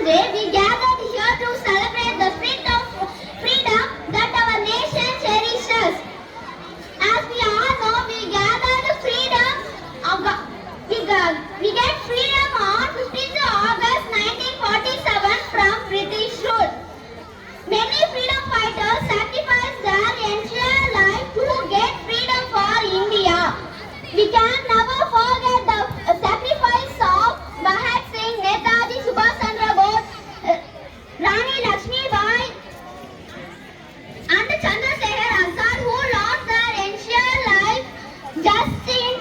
Day, we gathered here to celebrate the freedom that our nation cherishes. As we all know, we gathered freedom. We get freedom on 15th August 1947 from British rule. Many freedom fighters sacrificed their entire life to get freedom for India. We can never forget the sacrifice of Bhagat Singh, Netaji Subhash Chandra Bose, Rani Lakshmi Bai, and Chandrasekhar Azad, who lost their entire life just in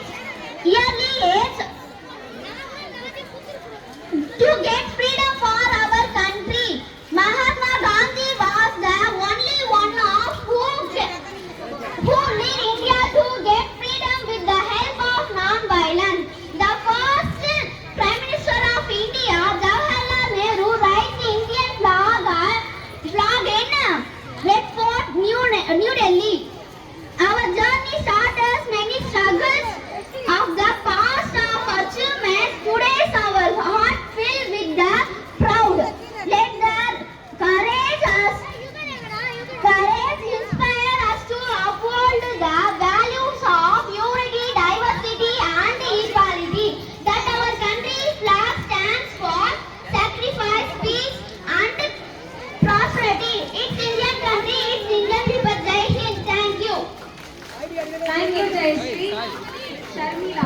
early age to get freedom for our country. Mahatma Gandhi was the only one of who lead India to get freedom with the help of non-violence. The first Prime Minister of India, Jawaharlal Nehru, raised the Indian flag in Red Fort, New Delhi. Our journey started many struggles of the past of achievements. Today's our heart filled with the proud. Let the courage inspire us to uphold the values of unity, diversity, and equality that our country's flag stands for: sacrifice, peace, and prosperity. It's Indian country, it's Indian people. Jai Hind. Thank you. Thank you, Jayashree. Sharmila.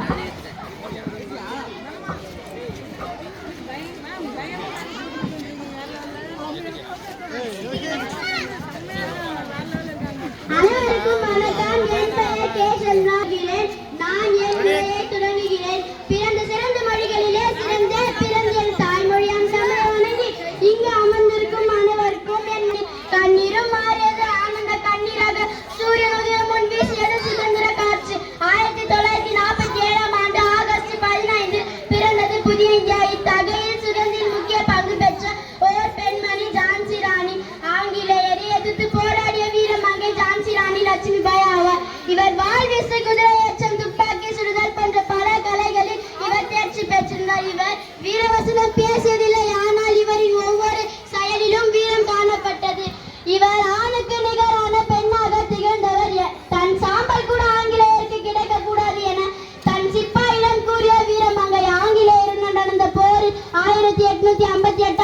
அனைவருக்கும் வணக்கம். என் பெயர் K. சந்திரகிரன். நான் என்னுடைய தொடங்குகிறேன். பிறந்த சிறந்த மொழிகளிலே சிறந்த பிறந்த என் தாய்மொழியாம் தமிழை வணங்கி இங்கு அமர்ந்திருக்கும் அனைவருக்கும் என் கண்ணீரும் மாறியது ஆனந்த கண்ணீராக சூரியன் உதயம் முன் வீசியது சுதந்திர காற்று. 1947 ஆண்டு ஆகஸ்ட் 15 பிறந்தது புதிய இந்தியா. இத்தகையில் சுதந்திரில் முக்கிய பங்கு பெற்ற ஓர் பெண்மணி ஜான்சி ராணி. ஆங்கிலேயரை எதிர்த்து போராடிய வீரமங்கை ஜான்சி ராணி லட்சுமிபாய் ஆவார். இவர் வாள் வீசு, குதிரை ஏற்றம், துப்பாக்கி சுடுதல் போன்ற பல கலைகளில் இவர் தேர்ச்சி பெற்றிருந்தார். இவர் வீரவசனம் பேசியதில்லை, ஆனால் இவரின் ஒவ்வொரு செயலிலும் வீரம் காணப்பட்டது. இவர் ஆணுக்கு நிகரான பெண்ணாக திகழ்ந்தவர். தன் சாம்பல் கூட ஆங்கிலேயருக்கு கிடைக்க கூடாது என தன் சிப்பாயிடம் கூறிய வீரமங்கை. ஆங்கிலேயருடன் நடந்த போரில் 1858